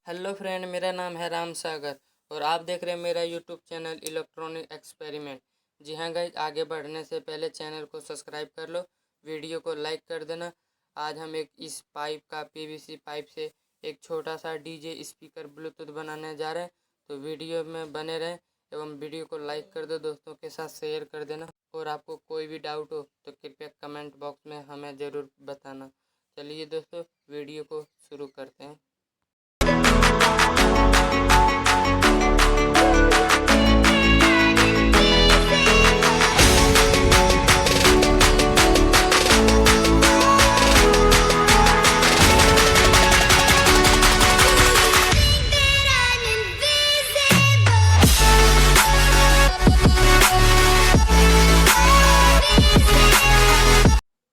Hello friend, मेरा नाम है रामसागर और आप देख रहे हैं मेरा यूट्यूब चैनल इलेक्ट्रॉनिक एक्सपेरिमेंट। जी हाँ गाइज, आगे बढ़ने से पहले चैनल को सब्सक्राइब कर लो, वीडियो को लाइक कर देना। आज हम इस पाइप का पीवीसी पाइप से एक छोटा सा डीजे स्पीकर ब्लूटूथ बनाने जा रहे हैं। तो वीडियो में बने रहें एवं वीडियो को लाइक कर दो, दोस्तों के साथ शेयर कर देना। और आपको कोई भी डाउट हो तो कृपया कमेंट बॉक्स में हमें ज़रूर बताना। चलिए दोस्तों, वीडियो को शुरू करते हैं।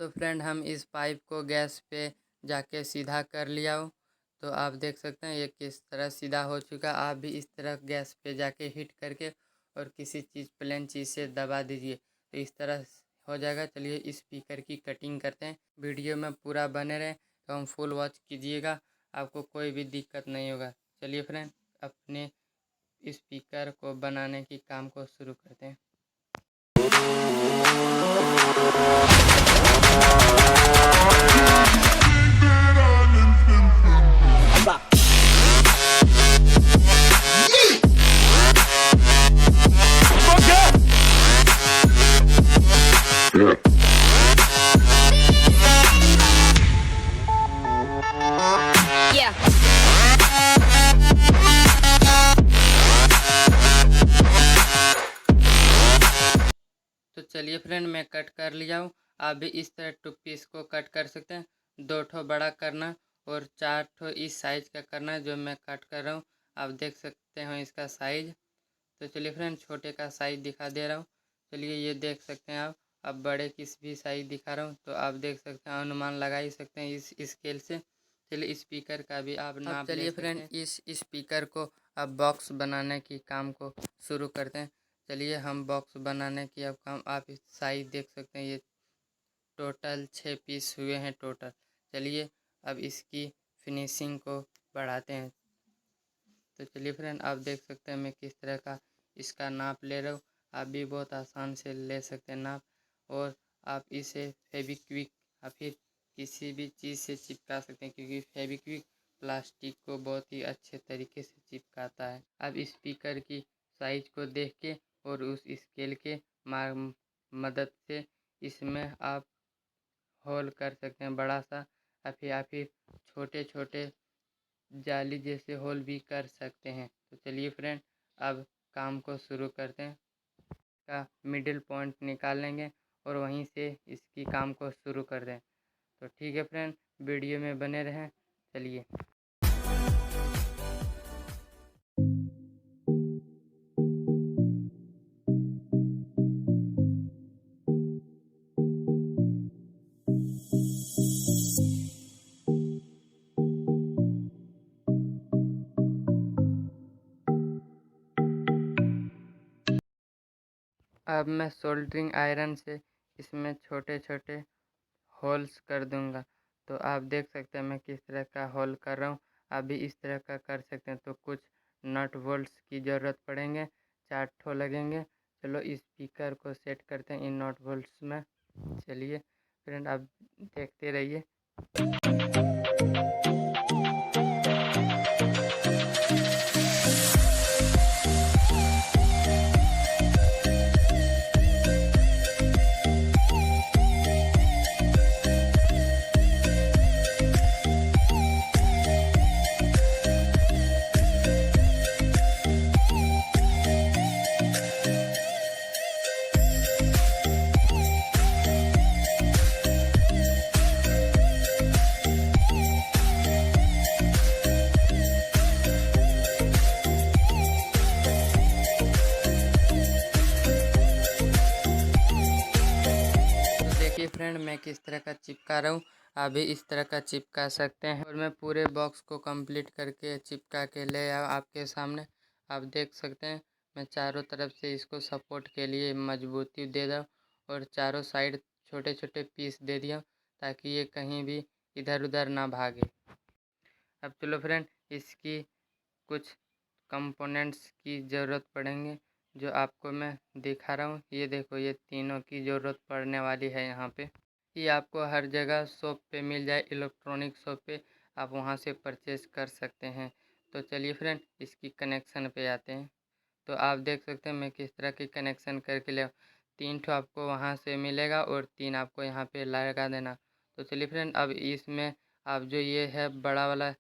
तो फ्रेंड, हम इस पाइप को गैस पे जाके सीधा कर लिया हो। तो आप देख सकते हैं ये किस तरह सीधा हो चुका। आप भी इस तरह गैस पे जाके हीट करके और किसी चीज़ प्लेन चीज़ से दबा दीजिए तो इस तरह हो जाएगा। चलिए इस स्पीकर की कटिंग करते हैं। वीडियो में पूरा बने रहें तो हम फुल वॉच कीजिएगा, आपको कोई भी दिक्कत नहीं होगा। चलिए फ्रेंड, अपने स्पीकर को बनाने की काम को शुरू करते हैं। तो चलिए फ्रेंड, मैं कट कर लिया हूँ। आप भी इस तरह टू पीस को कट कर सकते हैं। 2 ठो बड़ा करना और 4 ठो इस साइज का करना जो मैं कट कर रहा हूँ। आप देख सकते हो इसका साइज। तो चलिए फ्रेंड, छोटे का साइज दिखा दे रहा हूँ। चलिए ये देख सकते हैं आप। अब बड़े किस भी साइज दिखा रहा हूँ तो आप देख सकते हैं, अनुमान लगा ही सकते हैं इस स्केल से। चलिए स्पीकर का भी आप नाप ले सकते हैं। चलिए फ्रेंड, इस स्पीकर को अब बॉक्स बनाने की काम को शुरू करते हैं। चलिए हम बॉक्स बनाने की अब काम, आप इस साइज देख सकते हैं। ये टोटल 6 पीस हुए हैं टोटल। चलिए अब इसकी फिनिशिंग को बढ़ाते हैं। तो चलिए फ्रेंड, आप देख सकते हैं मैं किस तरह का इसका नाप ले रहा हूँ। आप भी बहुत आसान से ले सकते हैं नाप। और आप इसे फेविक्विक या फिर किसी भी चीज़ से चिपका सकते हैं, क्योंकि फेविक्विक प्लास्टिक को बहुत ही अच्छे तरीके से चिपकाता है। अब स्पीकर की साइज को देख के और उस स्केल के मदद से इसमें आप होल कर सकते हैं बड़ा सा, या फिर छोटे छोटे जाली जैसे होल भी कर सकते हैं। तो चलिए फ्रेंड, अब काम को शुरू करते हैं। का मिडिल पॉइंट निकाल लेंगे और वहीं से इसकी काम को शुरू कर दें। तो ठीक है फ्रेंड, वीडियो में बने रहें। चलिए। अब मैं सोल्डरिंग आयरन से इसमें छोटे छोटे होल्स कर दूंगा। तो आप देख सकते हैं मैं किस तरह का होल कर रहा हूँ। आप भी इस तरह का कर सकते हैं। तो कुछ नट बोल्ट्स की ज़रूरत पड़ेंगे, 4 ठो लगेंगे। चलो इस स्पीकर को सेट करते हैं इन नट बोल्ट्स में। चलिए फ्रेंड, आप देखते रहिए। फ्रेंड, मैं किस तरह का चिपका रहा हूँ, आप भी इस तरह का चिपका सकते हैं। और मैं पूरे बॉक्स को कंप्लीट करके चिपका के ले आया आपके सामने। आप देख सकते हैं मैं चारों तरफ से इसको सपोर्ट के लिए मजबूती दे रहा हूँ और चारों साइड छोटे छोटे पीस दे दिया ताकि ये कहीं भी इधर उधर ना भागे। अब चलो फ्रेंड, इसकी कुछ कंपोनेंट्स की ज़रूरत पड़ेंगे जो आपको मैं दिखा रहा हूँ। ये देखो, ये तीनों की ज़रूरत पड़ने वाली है यहाँ पे। ये आपको हर जगह शॉप पे मिल जाए, इलेक्ट्रॉनिक शॉप पे आप वहाँ से परचेज़ कर सकते हैं। तो चलिए फ्रेंड, इसकी कनेक्शन पे आते हैं। तो आप देख सकते हैं मैं किस तरह की कनेक्शन करके ले 3 ठो आपको वहाँ से मिलेगा और 3 आपको यहाँ पे लगा देना। तो चलिए फ्रेंड, अब इसमें आप जो ये है बड़ा वाला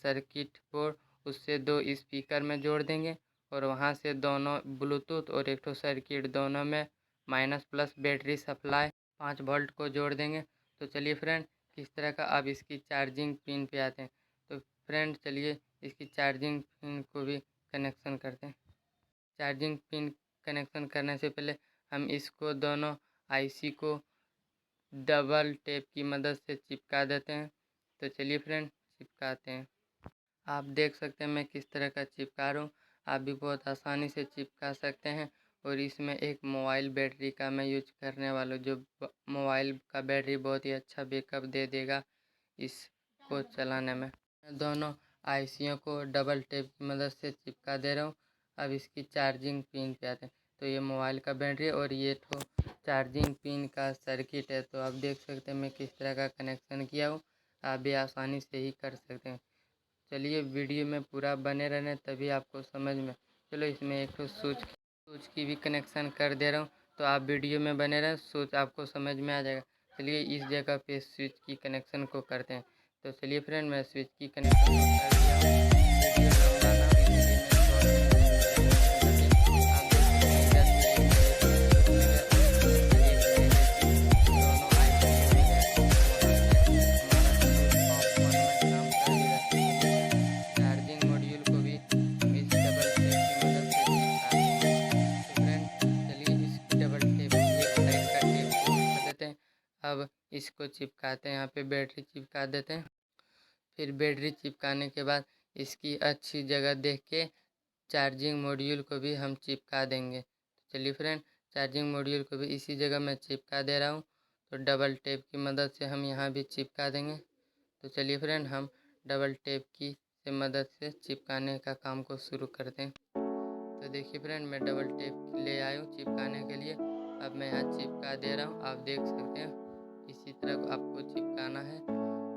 सर्किट बोर्ड, उससे 2 स्पीकर में जोड़ देंगे और वहाँ से दोनों ब्लूटूथ और एक ठो सर्किट दोनों में minus plus battery supply 5 volt को जोड़ देंगे। तो चलिए फ्रेंड, किस तरह का अब इसकी चार्जिंग पिन पे आते हैं। तो फ्रेंड चलिए इसकी चार्जिंग पिन को भी कनेक्शन करते हैं। चार्जिंग पिन कनेक्शन करने से पहले हम इसको दोनों आईसी को डबल टेप की मदद से चिपका देते हैं। तो चलिए फ्रेंड, चिपकाते हैं। आप देख सकते हैं मैं किस तरह का चिपका रहा हूँ। आप भी बहुत आसानी से चिपका सकते हैं। और इसमें एक मोबाइल बैटरी का मैं यूज करने वाला हूँ, जो मोबाइल का बैटरी बहुत ही अच्छा बैकअप दे देगा इसको चलाने में। मैं दोनों आईसीयों को डबल टेप की मदद से चिपका दे रहा हूँ। अब इसकी चार्जिंग पिन पे आते हैं। तो ये मोबाइल का बैटरी और ये तो चार्जिंग पिन का सर्किट है। तो आप देख सकते हैं मैं किस तरह का कनेक्शन किया हूँ। आप भी आसानी से ही कर सकते हैं। चलिए वीडियो में पूरा बने रहने, तभी आपको समझ में। चलो इसमें एक तो स्विच की भी कनेक्शन कर दे रहा हूँ। तो आप वीडियो में बने रहें, स्विच आपको समझ में आ जाएगा। चलिए इस जगह पे स्विच की कनेक्शन को करते हैं। तो चलिए फ्रेंड, मैं स्विच की कनेक्शन को कर दिया हूँ। वीडियो लंबा ना हो, इसलिए मैं शॉर्ट में आप देख सकते हैं इधर से एक स्विच मिला और इधर से एक लेने से दोनों आईसी मिल गए। वहाँ से हमारा स्विच ऑफ ऑन में काम कर भी रहा है। चलिए फ्रेंड, चार्जिंग मॉड्यूल को भी हम इस डबल टेप की मदद से चिपकाते हैं। तो फ्रेंड चलिए, इस डबल टेप एक साइड का टेप को उठा देते हैं। अब इसको चिपकाते हैं, यहाँ पे बैटरी चिपका देते हैं। फिर बैटरी चिपकाने के बाद इसकी अच्छी जगह देख के चार्जिंग मॉड्यूल को भी हम चिपका देंगे। तो चलिए फ्रेंड, चार्जिंग मॉड्यूल को भी इसी जगह मैं चिपका दे रहा हूँ। तो डबल टेप की मदद से हम यहाँ भी चिपका देंगे। तो चलिए फ्रेंड, हम डबल टेप की से मदद से चिपकाने का काम को शुरू करते हैं। तो देखिए फ्रेंड, मैं डबल टेप ले आया हूँ चिपकाने के लिए। अब मैं यहाँ चिपका दे रहा हूँ। आप देख सकते हैं इसी तरह आपको चिपकाना है।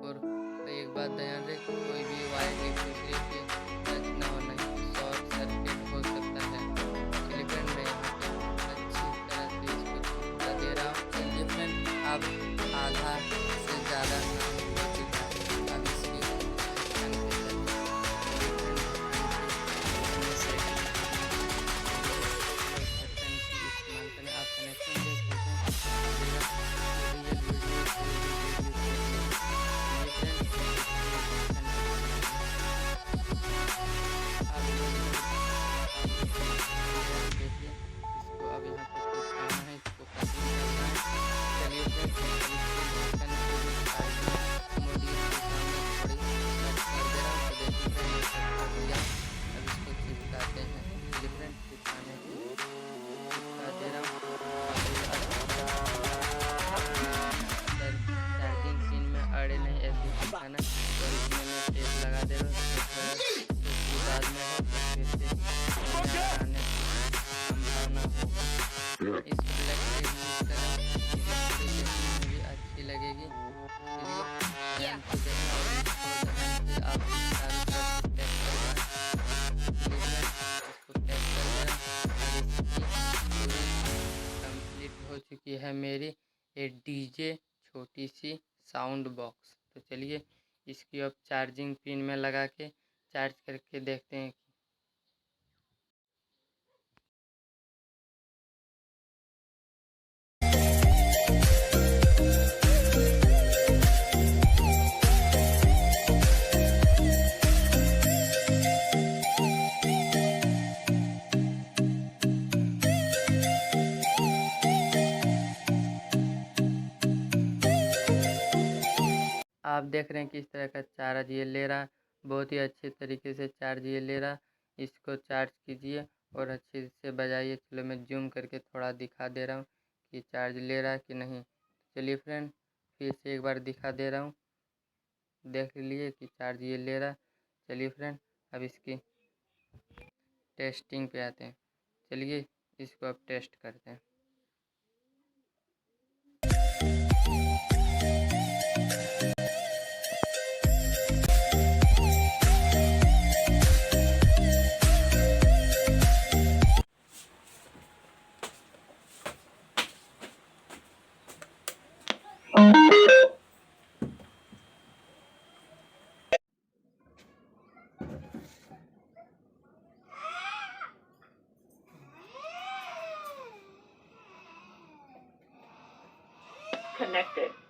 और तो एक बात ध्यान रहे, कोई भी वायर एक दूसरे पे टच ना होना, शॉर्ट सर्किट हो सकता है। चलिए फ्रेंड, मैं यहाँ पे अच्छी तरह से इसको चिपका दे रहा हूँ। चलिए फ्रेंड, अब आधा से ज़्यादा काम हो चुका है। अब इसके ढक्कन पे चलते हैं। चलिए फ्रेंड, ढक्कन पे अपने सेटिंग ढक्कन की इस्तेमाल करें। आप कनेक्शन देख सकते हैं इस जगह। यही है वीडियो, कोई भी वीडियो सेट नहीं। चलिए फ्रेंड, इसको ढक्कन पे चलाते हैं। आप लोग इधर आप इधर देखिए, इसको अब यहाँ पे चिपकाना है, इसको कटिंग करना है। चलिए फ्रेंड, अब इसके ढक्कन को भी चार्जिंग मॉड्यूल के सामने थोड़ी कट कर दे रहा हूँ। तो देखिए फ्रेंड, मैं कट कर दिया। अब इसको चिपकाते हैं। चलिए फ्रेंड, चिपकाने के लिए चिपका दे रहा हूँ। आप भी अच्छी तरह से चार्जिंग पिन में अड़े नहीं, ऐसे ही चिपकाना। और इसमें मैं टेप लगा दे रहा हूँ। तो थोड़ा उसकी बाद में हो तो फिर से नया आने की संभावना हो। इस ब्लैक टेप यूज करें, ये थोड़ी देखने में भी अच्छी लगेगी। चलिए ध्यान से देखना और इसको ध्यान से आप चारों तरफ से पैक करना। चलिए फ्रेंड, इसको पैक कर देना। अब इसकी पूरी कंप्लीट हो चुकी है मेरी ये डीजे छोटी सी साउंड बॉक्स। तो चलिए इसकी अब चार्जिंग पिन में लगा के चार्ज करके देखते हैं। आप देख रहे हैं किस तरह का चार्ज ये ले रहा, बहुत ही अच्छे तरीके से चार्ज ये ले रहा। इसको चार्ज कीजिए और अच्छे से बजाइए। चलो मैं जूम करके थोड़ा दिखा दे रहा हूँ कि चार्ज ले रहा है कि नहीं। चलिए फ्रेंड, फिर से एक बार दिखा दे रहा हूँ, देख लिए कि चार्ज ये ले रहा। चलिए फ्रेंड, अब इसकी टेस्टिंग पे आते हैं। चलिए इसको अब टेस्ट करते हैं। Connected.